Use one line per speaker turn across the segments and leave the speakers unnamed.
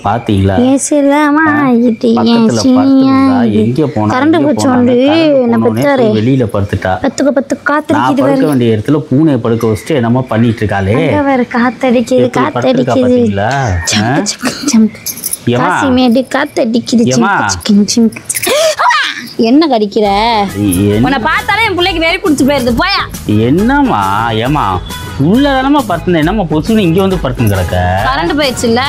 பாத்தீங்களா வெளியில படுத்துட்டா படுக்க வேண்டிய இடத்துல பூனை படுக்க வச்சுட்டு என்னமோ பண்ணிட்டு இருக்காளே
என்ன கடிக்கிற உன்னை பார்த்தாலே என் பிள்ளைக்கு வெறி பிடிச்சி போயிருது போயா
என்னம்மா ஏமா உள்ளதானமா படுத்துன என்னம்மா பொசுன்னு இங்க வந்து படுத்து கிடக்க
கரண்ட் போயிடுச்சுல்ல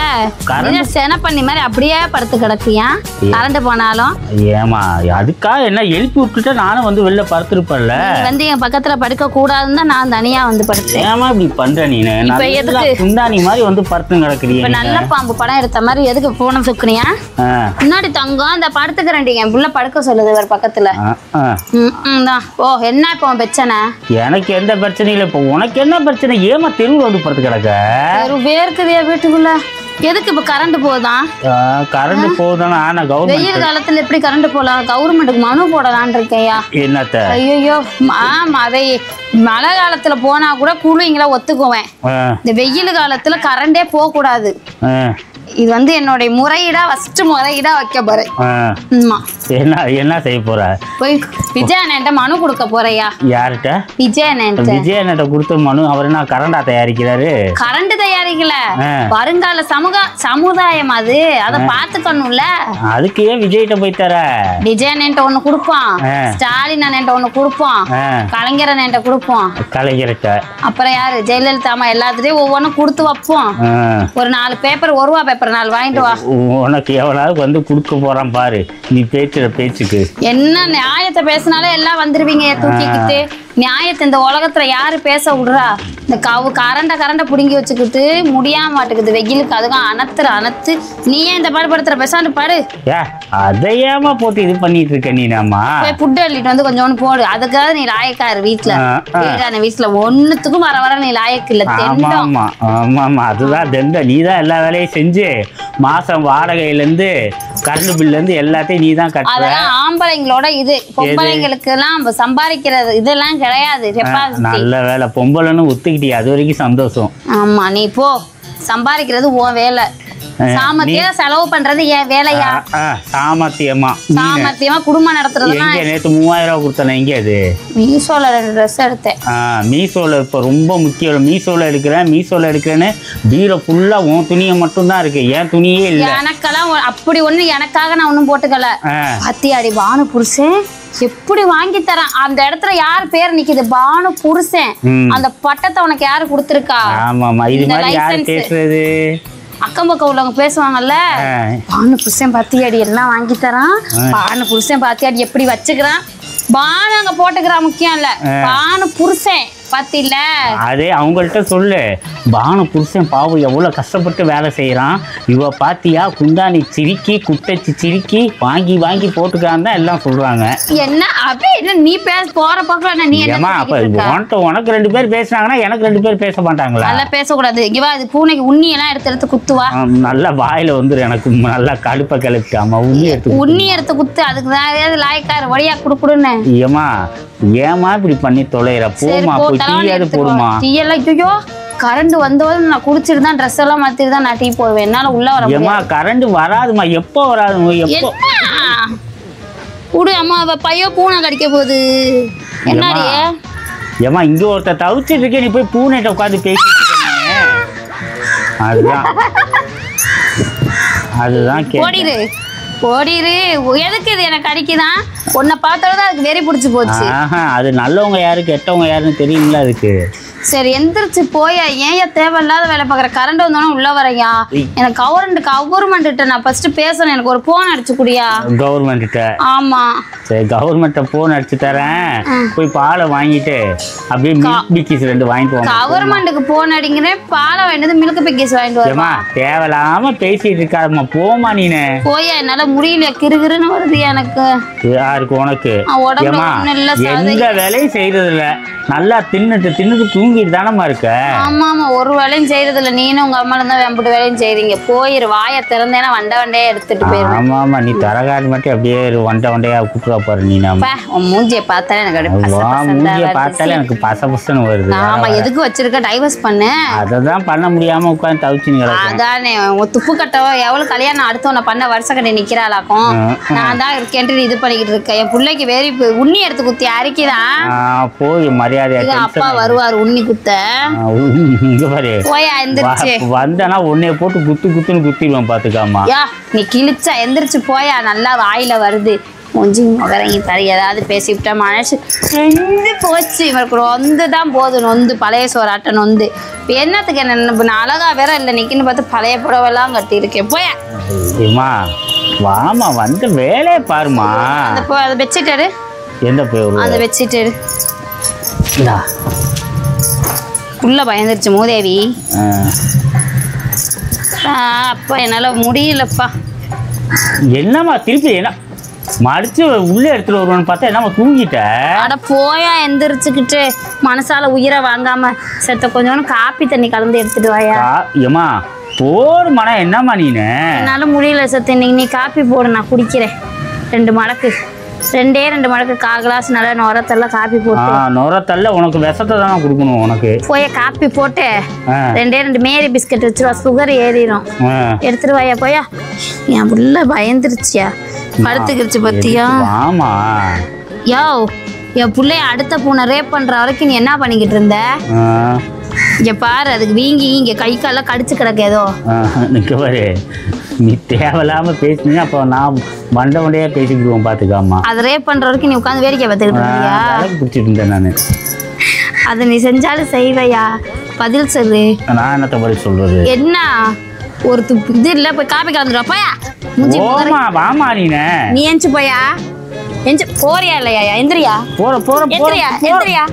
சென பண்ணி மாதிரி அப்படியே படுத்து கிடக்குயா கரண்ட் போனாலும்
ஏமா அதுக்கா என்ன எழுப்பி விட்டுட்டா நானும் வந்து வெளில படுத்துருப்பேன்ல
வந்து என் பக்கத்துல படுக்க கூடாதுன்னு தான் நான் தனியா வந்து படுத்தேன்
ஏமா இப்படி பண்ற நீனு குந்தாணி மாதிரி வந்து படுத்து கிடக்குறீங்க
நல்ல பாம்பு படம் எடுத்த மாதிரி எதுக்கு போன சுக்குனியா முன்னாடி தங்கம் இந்த படுத்துக்கிறேன் என் புள்ள படுக்க சொல்லுது ஒரு பக்கத்துல ஓ என்ன இப்போ பிரச்சனை
எனக்கு எந்த பிரச்சனையும் இல்லை இப்போ உனக்கு என்ன பிரச்சனை ஏமா தெருவில் வந்து படுத்து கிடக்க
வேர்க்குதே வீட்டுக்குள்ள எதுக்கு இப்ப கரண்ட் போகுதான்
கரண்ட் போகுதானா நான் கவர்மெண்ட்
வெயில் காலத்துல எப்படி கரண்ட் போலாம் கவர்மெண்ட்டுக்கு மனு போடலான்னு இருக்கேயா
என்னத்த
ஐயோ அதை மழை காலத்துல போனா கூட கூலிங்களா ஒத்துக்குவேன் இந்த வெயில் காலத்துல கரண்டே போக கூடாது இது வந்து என்னோட முறையீடா ஃபர்ஸ்ட் முறையீடா வைக்க போறேன்
என்ன செய்ய போற
போய் விஜயண்ணன்ட்ட மனு கொடுக்க போறியா
யார்கிட்ட
விஜயண்ணன்ட்ட
கொடுத்த மனு அவர் என்ன கரண்டா தயாரிக்கிறாரு
கரண்ட் தயாரிக்கல வருங்கால சமுதாயம் அது அதை பாத்துக்கணும்ல
அதுக்கு ஏன் விஜய்கிட்ட போய் தர
விஜயண்ணன்ட்ட ஒண்ணு கொடுப்பான் ஸ்டாலின் அண்ணன்ட்ட ஒண்ணு கொடுப்பான் கலைஞர் அண்ணன்ட்ட கொடுப்பான்
கலைஞர்கிட்ட
அப்புறம் யாரு ஜெயலலிதா அம்மா எல்லாத்துலயும் ஒவ்வொன்னும் கொடுத்து வைப்போம் ஒரு 4 பேப்பர் 1 ரூபா பேப்பர் 4 வாங்கிட்டு வா
உனக்கு எவ்வளவு வந்து கொடுக்க போறான் பாரு நீ பேச்சுற பேச்சுக்கு
என்ன நியாயத்தை பேசினாலே எல்லாம் வந்துருவீங்க தூக்கிக்கிட்டு நியாயத்தை இந்த உலகத்துல யாரு பேச விடுறா இந்த கரண்ட புடுங்கி வச்சுக்கிட்டு முடியாம மாட்டுக்குது வெயிலுக்கு அதுக்கும் அனத்து நீ ஏன் இந்த பாடுபடுத்துற பேசாண்டு பாடு
அதையாம போட்டு இது பண்ணிட்டு இருக்க நீ
புட்டு அள்ளிட்டு வந்து கொஞ்சோன்னு போடு அதுக்காக நீ லாயக்காரு வீட்டுல ஒண்ணுத்துக்கும் வர நீ லாயக்கு இல்ல
ஆமா அதுதான் தெண்ட நீதான் எல்லா வேலையும் செஞ்சு மாசம் வாடகையில இருந்து கரண்ட் பில்ல இருந்து எல்லாத்தையும் நீதான் கட்டுற
அதெல்லாம் ஆம்பளைங்களோட இது பொம்பளைங்களுக்கு எல்லாம் சம்பாதிக்கிறது இதெல்லாம் கிடையாது
நல்ல வேலை பொம்பளைன்னு ஒத்துக்கிட்டியா அது வரைக்கும் சந்தோஷம்
ஆமா நீ போ சம்பாதிக்கிறது உன் வேலை சாமர்த்தியா செலவு பண்றது ஏன் வேலையா
சாமர்த்தியமா
குடும்பம் நடத்துறது
நேத்து 3000 ரூபாய் கொடுத்தேன் எங்க அது
மீசோல 2 ட்ரெஸ் எடுத்தேன்
மீசோல இப்ப ரொம்ப முக்கியம் மீசோல எடுக்கிறேன்னு பீரோ ஃபுல்லா உன் துணியை மட்டும் தான் இருக்கு ஏன் துணியே இல்ல
எனக்கெல்லாம் அப்படி ஒண்ணு எனக்காக நான் ஒண்ணும் போட்டுக்கல அத்தியாடி பானு புருஷன் எப்படி வாங்கி தரான் அந்த இடத்துல யார் பேர் நிக்குது பானு புருஷன் அந்த பட்டத்தை உனக்கு யாரு கொடுத்துருக்கா அக்கம் பக்கம் உள்ளவங்க பேசுவாங்கல்ல பானு புருஷன் பாத்தியாடி எல்லாம் வாங்கி தரான் பானு புருஷன் பாத்தியாடி எப்படி வச்சுக்கிறான் பானு அங்க போட்டுக்கிறான் முக்கியம் இல்ல பானு புருஷன் பாத்தில
அதே அவங்கள்ட்ட சொல்லு பானு புருஷன் பாவம் எவ்வளவு கஷ்டப்பட்டு வேலை செய்யறான் இவ பாத்தியா குந்தாணி சிரிக்கி குட்டச்சி சிரிக்கி வாங்கி போட்டுக்கிறான் தான் எல்லாம் சொல்றாங்க
என்ன அப்படியே என்ன நீ போற பக்கம் நீ
உனக்கு 2 பேர் பேசுனாங்கன்னா எனக்கு 2 பேர் பேச மாட்டாங்களா
நல்லா பேசக்கூடாது இவா இது பூனைக்கு உண்ணி எல்லாம் எடுத்து குத்துவா
நல்லா வாயில வந்துரு எனக்கு நல்லா கடுப்ப கிளப்பிட்டாமா
உண்ணி எடுத்து குத்து அதுக்கு தான் லாயக்காரு வழியா குடுக்குடுன்னு
ஏமா இப்படி பண்ணி தொலைற போமா போய் டீயாவது போடுமா
டீயெல்லாம் ஐயோ கரண்ட் வந்தவரை நான் குடிச்சிட்டு தான் ட்ரெஸ் எல்லாம் மாத்திட்டு தான் நான் டீ போடுவேன் என்னால உள்ள வர முடியாது
கரண்ட் வராதுமா எப்போ வராதுமா எப்போ
உடு அம்மா அவ பையோ பூனை கடிக்க போகுது என்னடி
ஏமா இங்க ஒருத்த தவிச்சிட்டு இருக்கே நீ போய் பூனைட்ட உட்காந்து பேசிட்டு இருக்கீங்க அதுதான்
ஓடிரு எதுக்கு இது எனக்கு அடிக்குதான் உன்னை பார்த்தோட அதுக்கு வெறி பிடிச்சி போச்சு
அது நல்லவங்க யாரு கெட்டவங்க யாருன்னு தெரியுங்களா அதுக்கு
சரி எந்திரிச்சு போயா ஏன் தேவையில்லாத வேலை பாக்குற கரண்ட் வந்தோன்னா உள்ள வரையா எனக்கு கவர்மெண்ட் நான் ஃபர்ஸ்ட் பேசணும் எனக்கு ஒரு போன் அடிச்சு குடியா
கவர்மெண்ட்
ஆமா
சரி கவர்மெண்ட் போன் அடிச்சு தரேன் போய் பாலை வாங்கிட்டு அப்படியே மில்க் பிக்கிஸ் 2 வாங்கிட்டு வாங்க
கவர்மெண்ட்டுக்கு போன் அடிக்கிறேன் பாலை வாங்கிட்டு மில்க் பிக்கிஸ் வாங்கிட்டு வருமா
தேவையில்லாம பேசிட்டு இருக்காருமா போமா நீனு
போயா என்னால முடியல கிறுகிறுன்னு வருது எனக்கு
யாருக்கு உனக்கு எந்த வேலையும் செய்யறது இல்ல நல்லா தின்னுட்டு தூங்கிட்டு தானம்மா இருக்க.
ஆமா ஆமா, ஒரு வேலையும் செய்யறது இல்ல. நீனும் உங்க அம்மாலும் தான் வெம்பிட்டு வேலையும் செய்றீங்க. போயிரு, வாயை திறந்தேன்னா வண்டையே எடுத்துட்டு போயிரு.
ஆமா ஆமா, நீ தரகாடி மட்டும் அப்படியே வண்டையா கூட்டுவா பாரு. நீ
உன் மூஞ்சியை பார்த்தாலே எனக்கு
மூஞ்சிய பார்த்தாலே எனக்கு பசபசன்னு வருது.
ஆமா, எதுக்கு வச்சிருக்க? டைவர்ஸ் பண்ணு.
அததான் பண்ண முடியாம உட்காந்து தவிச்சுன்னு.
அதானே துப்பு கட்டவோ எவ்வளவு கல்யாணம் அடுத்தவனை பண்ண வருஷ கட்டி நிக்கிறாளாக்கும். நான் தான் இருக்கேன்ட்டு இது பண்ணிக்கிட்டு இருக்கேன். என் பிள்ளைக்கு வேறு உண்ணி எடுத்து குத்தி அரைக்குதான்.
போய் மரியாதையா
அப்பா வருவாரு உண்ணி குத்த. போயா எந்திரிச்சு
வந்தனா உன்னைய போட்டு குத்துன்னு குத்திடுவேன் பாத்துக்காமா.
யா நீ கிழிச்சா எந்திரிச்சு போயா, நல்லா வாயில வருது. கொஞ்சம் முகரங்கி தர ஏதாவது பேசிவிட்டா மனசு நொந்து போச்சு. இவருக்கு நொந்து தான் போதும். நொந்து பழைய சோறாட்ட நொந்து. இப்போ என்னத்துக்கு என்ன அழகா வேற இல்லை நிற்கின்னு பார்த்து பழைய புடவெல்லாம் கட்டியிருக்கேன். போயா
வாமா, வந்து வேலையை பாருமா.
அதை வச்சுட்டாரு.
எந்த பேரு?
அதை வச்சுட்டாரு. உள்ள பயந்துருச்சு மூதேவி. அப்பா என்னால முடியலப்பா.
என்னம்மா திருப்பி என்ன மடிச்சு உள்ளே எடுத்துட்டு வருவான்னு பார்த்தா என்னம்மா தூங்கிட்ட?
அட போயா எந்திரிச்சுக்கிட்டு மனசால உயிரை வாங்காம செத்த கொஞ்சம் காப்பி தண்ணி கலந்து எடுத்துட்டு வாயா.
ஏமா போடுமாண்ணா, என்னம்மா நீனு?
என்னால முடியல சத்து. நீ காப்பி போடு, நான் குடிக்கிறேன். 2 மடக்கு 2 மடக்கு 1/4 கிளாஸ் நல்லா நுரத்தல்ல காப்பி போட்டு.
நுரத்தல்ல உனக்கு விஷத்தை தானே கொடுக்கணும். உனக்கு
போய் காப்பி போட்டு 2 மேரி பிஸ்கட் வச்சுருவா, சுகர் ஏறிடும். எடுத்துட்டு வாயா போயா. என் புள்ள பயந்துருச்சியா, படுத்துக்கிடுச்சு பத்தியா.
ஆமா
யோ, என் பிள்ளைய அடுத்த பூனை ரேப் பண்ற வரைக்கும் நீ என்ன பண்ணிக்கிட்டு இருந்த? இங்க பாரு, அதுக்கு வீங்கி இங்க கை கால கடிச்சு கிடக்கு ஏதோ.
பாரு, நீ தேவையில்லாம பேசினீங்க அப்போ நான் மண்டையா பேசிக்கிடுவோம் பாத்துக்காமா.
அது ரேப் பண்ற வரைக்கும் நீ உட்காந்து வேடிக்கை பார்த்துக்கிட்டு இருந்தியா?
பிடிச்சிட்டு இருந்தேன் நானு.
அது நீ செஞ்சாலும் செய்வையா? பதில் சொல்லு.
நான் என்னத்த பதில் சொல்றது?
என்ன ஒரு இது இல்ல, போய் காப்பி கலந்துடுவா போயா.
வாமா
நீ எஞ்சி போயா. எஞ்சி போறியா இல்லையா? எந்திரியா
போற
எந்திரியா.